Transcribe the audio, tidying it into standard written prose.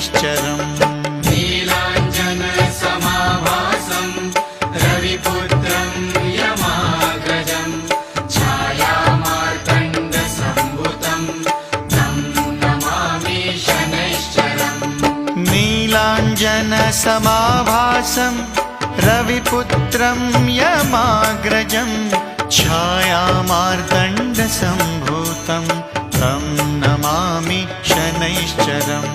शनैश्चरम्। नीलाञ्जनसमाभासं रविपुत्रं यमाग्रजं छायामार्तण्डसम्भुतं तं नमामि शनैश्चरम्। नीलाञ्जनसमाभासं रविपुत्रं यमाग्रजं छायामार्तण्डसम्भूतं तं नमामि शनैश्चरम्।